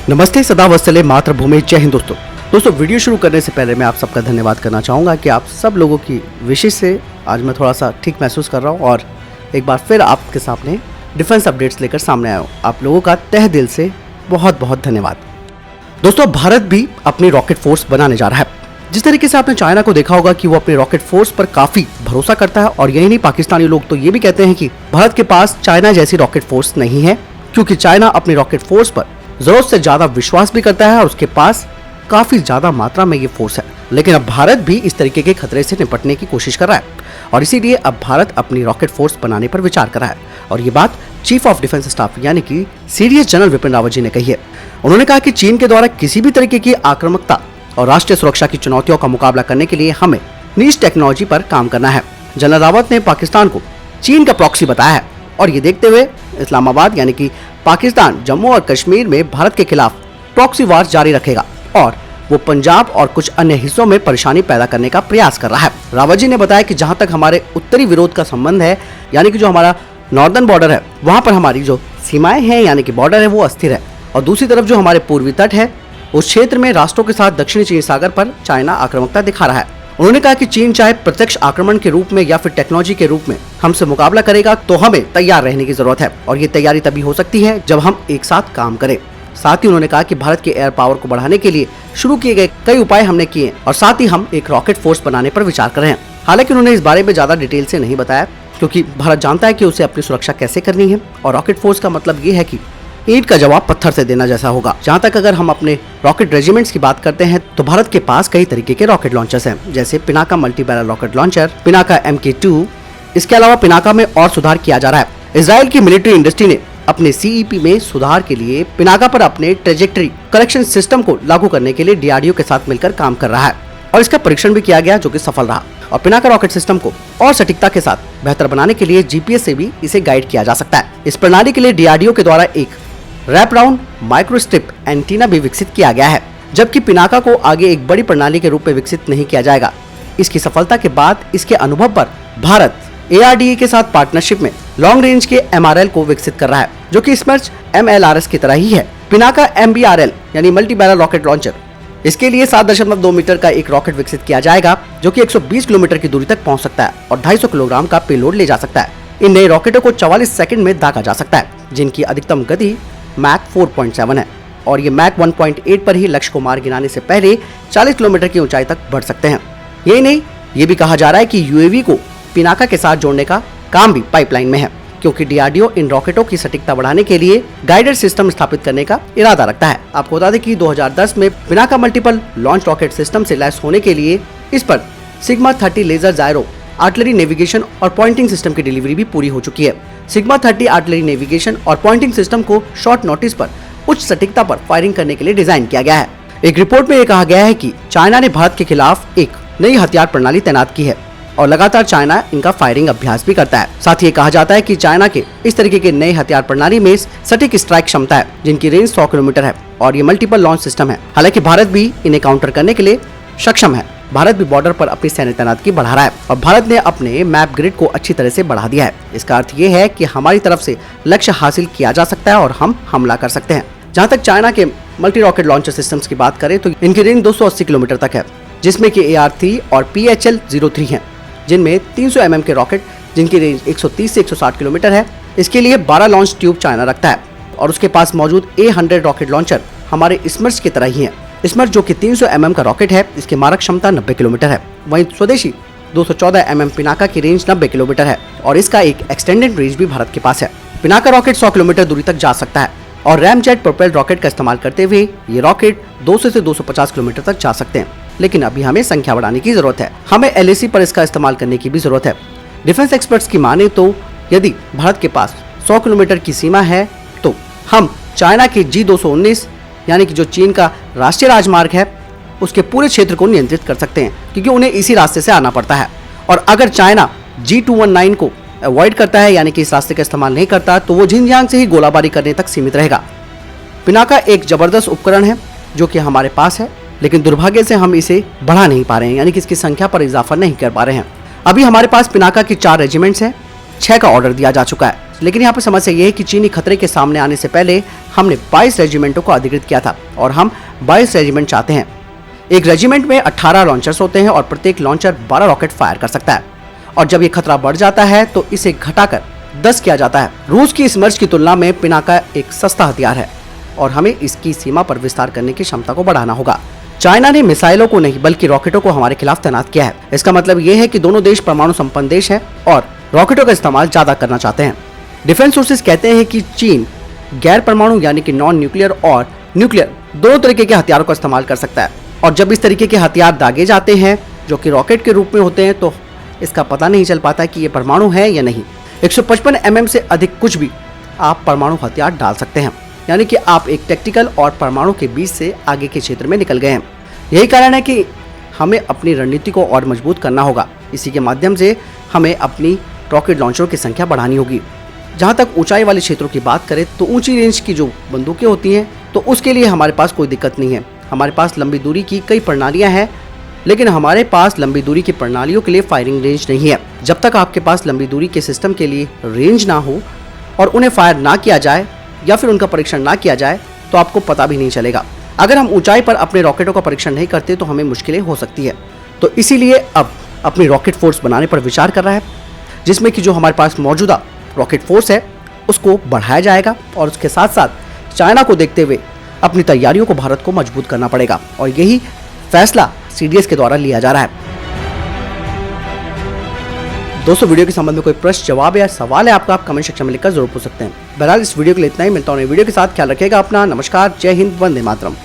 नमस्ते, सदा वत्सले मातृभूमि, जय हिंद। दोस्तों वीडियो शुरू करने से पहले मैं आप सबका धन्यवाद करना चाहूँगा कि आप सब लोगों की विशेष से आज मैं थोड़ा सा ठीक महसूस कर रहा हूँ और एक बार फिर आपके सामने डिफेंस अपडेट्स लेकर सामने आया हूँ। आप लोगों का तहे दिल से बहुत बहुत धन्यवाद। दोस्तों, भारत भी अपनी रॉकेट फोर्स बनाने जा रहा है। जिस तरीके से आपने चाइना को देखा होगा कि वो अपनी रॉकेट फोर्स पर काफी भरोसा करता है, और यही नहीं, पाकिस्तानी लोग तो ये भी कहते हैं कि भारत के पास चाइना जैसी रॉकेट फोर्स नहीं है, क्योंकि चाइना अपनी रॉकेट फोर्स पर जरूरत से ज्यादा विश्वास भी करता है और उसके पास काफी ज्यादा मात्रा में ये फोर्स है। लेकिन अब भारत भी इस तरीके के खतरे से निपटने की कोशिश कर रहा है और इसीलिए अब भारत अपनी रॉकेट फोर्स बनाने पर विचार कर रहा है। और ये बात चीफ ऑफ डिफेंस स्टाफ यानी कि सीडीएस जनरल विपिन रावत जी ने कही है। उन्होंने कहा कि चीन के द्वारा किसी भी तरीके की आक्रामकता और राष्ट्रीय सुरक्षा की चुनौतियों का मुकाबला करने के लिए हमें नीश टेक्नोलॉजी पर काम करना है। जनरल रावत ने पाकिस्तान को चीन का प्रॉक्सी बताया है और ये देखते हुए इस्लामाबाद यानी कि पाकिस्तान जम्मू और कश्मीर में भारत के खिलाफ प्रॉक्सी वार जारी रखेगा और वो पंजाब और कुछ अन्य हिस्सों में परेशानी पैदा करने का प्रयास कर रहा है। रावत जी ने बताया कि जहां तक हमारे उत्तरी विरोध का संबंध है, यानी कि जो हमारा नॉर्दर्न बॉर्डर है, वहां पर हमारी जो सीमाएं हैं यानी कि बॉर्डर है वो अस्थिर है, और दूसरी तरफ जो हमारे पूर्वी तट है उस क्षेत्र में राष्ट्रों के साथ दक्षिणी चीन सागर पर चाइना आक्रामकता दिखा रहा है। उन्होंने कहा कि चीन चाहे प्रत्यक्ष आक्रमण के रूप में या फिर टेक्नोलॉजी के रूप में हमसे मुकाबला करेगा तो हमें तैयार रहने की जरूरत है, और ये तैयारी तभी हो सकती है जब हम एक साथ काम करें। साथ ही उन्होंने कहा कि भारत के एयर पावर को बढ़ाने के लिए शुरू किए गए कई उपाय हमने किए और साथ ही हम एक रॉकेट फोर्स बनाने पर विचार कर रहे हैं। हालांकि उन्होंने इस बारे में ज्यादा डिटेल से नहीं बताया, क्योंकि भारत जानता है कि उसे अपनी सुरक्षा कैसे करनी है, और रॉकेट फोर्स का मतलब ये है कि ईंट का जवाब पत्थर से देना जैसा होगा। जहाँ तक अगर हम अपने रॉकेट रेजिमेंट्स की बात करते हैं तो भारत के पास कई तरीके के रॉकेट लॉन्चर्स हैं, जैसे Pinaka multi barrel rocket launcher, Pinaka MK2। इसके अलावा पिनाका में और सुधार किया जा रहा है। इजराइल की मिलिट्री इंडस्ट्री ने अपने CEP में सुधार के लिए पिनाका पर अपने ट्रेजेक्टरी करेक्शन सिस्टम को लागू करने के लिए DRDO के साथ मिलकर काम कर रहा है और इसका परीक्षण भी किया गया, जो कि सफल रहा। और पिनाका रॉकेट सिस्टम को और सटीकता के साथ बेहतर बनाने के लिए GPS से भी इसे गाइड किया जा सकता है। इस प्रणाली के लिए DRDO के द्वारा एक रैप राउंड माइक्रोस्ट्रिप एंटीना भी विकसित किया गया है, जबकि पिनाका को आगे एक बड़ी प्रणाली के रूप में विकसित नहीं किया जाएगा। इसकी सफलता के बाद इसके अनुभव पर भारत ARDA के साथ पार्टनरशिप में लॉन्ग रेंज के MRL को विकसित कर रहा है, जो कि स्मर्च MLRS की तरह ही है। पिनाका MBRL यानी मल्टी बैरल रॉकेट लॉन्चर, इसके लिए 7.2 मीटर का एक रॉकेट विकसित किया जाएगा, जो कि 120 किलोमीटर की दूरी तक पहुंच सकता है और 250 किलोग्राम का पेलोड ले जा सकता है। इन नए रॉकेटों को 44 सेकंड में दागा जा सकता है, जिनकी अधिकतम गति मैक 4.7 है, और ये मैक 1.8 पर ही लक्ष्य को मार गिराने से पहले 40 किलोमीटर की ऊंचाई तक बढ़ सकते हैं। यही नहीं, ये भी कहा जा रहा है कि UAV को पिनाका के साथ जोड़ने का काम भी पाइपलाइन में है, क्योंकि DRDO इन रॉकेटों की सटीकता बढ़ाने के लिए गाइडेड सिस्टम स्थापित करने का इरादा रखता है। आपको बता दें कि 2010 में Pinaka multiple launch rocket system से लैस होने के लिए इस पर सिग्मा 30 लेजर जायरो आर्टिलरी नेविगेशन और पॉइंटिंग सिस्टम की डिलीवरी भी पूरी हो चुकी है। सिग्मा 30 आर्टिलरी नेविगेशन और पॉइंटिंग सिस्टम को शॉर्ट नोटिस पर उच्च सटीकता पर फायरिंग करने के लिए डिजाइन किया गया है। एक रिपोर्ट में यह कहा गया है कि चाइना ने भारत के खिलाफ एक नई हथियार प्रणाली तैनात की है और लगातार चाइना इनका फायरिंग अभ्यास भी करता है। साथ ही कहा जाता है कि चाइना के इस तरीके के नए हथियार प्रणाली में सटीक स्ट्राइक क्षमता है, जिनकी रेंज 100 किलोमीटर है, और ये मल्टीपल लॉन्च सिस्टम है। हालांकि भारत भी इन्हें काउंटर करने के लिए सक्षम है। भारत भी बॉर्डर पर अपनी सैन्य तैनाती बढ़ा रहा है और भारत ने अपने मैप ग्रिड को अच्छी तरह से बढ़ा दिया है। इसका अर्थ ये है कि हमारी तरफ से लक्ष्य हासिल किया जा सकता है और हम हमला कर सकते हैं। जहां तक चाइना के मल्टी रॉकेट लॉन्चर सिस्टम्स की बात करें तो इनकी रेंज 280 किलोमीटर तक है, जिसमें कि AR-3 और PHL-03 हैं, जिनमें 300 mm के रॉकेट जिनकी रेंज 130 से 160 किलोमीटर है। इसके लिए 12 लॉन्च ट्यूब चाइना रखता है और उसके पास मौजूद A100 रॉकेट लॉन्चर हमारे स्मर्च की तरह ही है। स्मर्च जो कि 300 mm का रॉकेट है, इसकी मारक क्षमता 90 किलोमीटर है। वहीं स्वदेशी 214 mm पिनाका की रेंज 90 किलोमीटर है और इसका एक एक्सटेंडेड रेंज भी भारत के पास है। पिनाका रॉकेट 100 किलोमीटर दूरी तक जा सकता है और रैमजेट प्रोपेल्ड रॉकेट का इस्तेमाल करते हुए ये रॉकेट 200 से 250 किलोमीटर तक जा सकते हैं। लेकिन अभी हमें संख्या बढ़ाने की जरूरत है। हमें LAC पर इसका इस्तेमाल करने की भी जरूरत है। डिफेंस एक्सपर्ट्स की माने तो यदि भारत के पास 100 किलोमीटर की सीमा है तो हम चाइना के G219 यानी कि जो चीन का राष्ट्रीय राजमार्ग है उसके पूरे क्षेत्र को नियंत्रित कर सकते हैं, क्योंकि उन्हें इसी रास्ते से आना पड़ता है। और अगर चाइना G219 को अवॉइड करता है यानी कि इस रास्ते का इस्तेमाल नहीं करता, तो वो झिंजियांग से ही गोलाबारी करने तक सीमित रहेगा। पिनाका एक जबरदस्त उपकरण है जो कि हमारे पास है, लेकिन दुर्भाग्य से हम इसे बढ़ा नहीं पा रहे हैं, यानी कि इसकी संख्या पर इजाफा नहीं कर पा रहे हैं। अभी हमारे पास पिनाका की 4 रेजिमेंट्स हैं 6 का ऑर्डर दिया जा चुका है। लेकिन यहाँ पर समस्या ये है कि चीनी खतरे के सामने आने से पहले हमने 22 रेजिमेंटों को अधिकृत किया था और हम 22 रेजिमेंट चाहते हैं। एक रेजिमेंट में 18 लॉन्चर्स होते हैं और प्रत्येक लॉन्चर 12 रॉकेट फायर कर सकता है, और जब ये खतरा बढ़ जाता है तो इसे घटाकर 10 किया जाता है। रूस की इस मर्ज की तुलना में पिनाका एक सस्ता हथियार है और हमें इसकी सीमा पर विस्तार करने की क्षमता को बढ़ाना होगा। चाइना ने मिसाइलों को नहीं बल्कि रॉकेटों को हमारे खिलाफ तैनात किया है। इसका मतलब ये है कि दोनों देश परमाणु संपन्न देश हैं और रॉकेटों का इस्तेमाल ज्यादा करना चाहते हैं। डिफेंस सोर्सेज कहते हैं कि चीन गैर परमाणु यानी कि नॉन न्यूक्लियर और न्यूक्लियर दोनों तरीके के हथियारों का इस्तेमाल कर सकता है, और जब इस तरीके के हथियार दागे जाते हैं जो कि रॉकेट के रूप में होते हैं तो इसका पता नहीं चल पाता कि ये परमाणु है या नहीं। 155 mm से अधिक कुछ भी आप परमाणु हथियार डाल सकते हैं, यानी कि आप एक टैक्टिकल और परमाणु के बीच से आगे के क्षेत्र में निकल गए हैं। यही कारण है कि हमें अपनी रणनीति को और मजबूत करना होगा। इसी के माध्यम से हमें अपनी रॉकेट लॉन्चरों की संख्या बढ़ानी होगी। जहां तक ऊंचाई वाले क्षेत्रों की बात करें तो ऊंची रेंज की जो बंदूकें होती हैं तो उसके लिए हमारे पास कोई दिक्कत नहीं है। हमारे पास लंबी दूरी की कई प्रणालियां हैं, लेकिन हमारे पास लंबी दूरी की प्रणालियों के लिए फायरिंग रेंज नहीं है। जब तक आपके पास लंबी दूरी के सिस्टम के लिए रेंज ना हो और उन्हें फायर ना किया जाए या फिर उनका परीक्षण ना किया जाए तो आपको पता भी नहीं चलेगा। अगर हम ऊंचाई पर अपने रॉकेटों का परीक्षण नहीं करते तो हमें मुश्किलें हो सकती है। तो इसीलिए अब अपनी रॉकेट फोर्स बनाने पर विचार कर रहा है, जिसमें कि जो हमारे पास मौजूदा रॉकेट फोर्स है उसको बढ़ाया जाएगा और उसके साथ साथ चाइना को देखते हुए अपनी तैयारियों को भारत को मजबूत करना पड़ेगा, और यही फैसला सीडीएस के द्वारा लिया जा रहा है। दोस्तों, वीडियो के संबंध में कोई प्रश्न, जवाब या सवाल है आपका, आप कमेंट सेक्शन में लिखकर जरूर पूछ सकते हैं। बहरहाल इस वीडियो के लिए इतना ही। मिलता हूं नई वीडियो के साथ। ख्याल रखिएगा अपना। नमस्कार, जय हिंद, वंदे मातरम।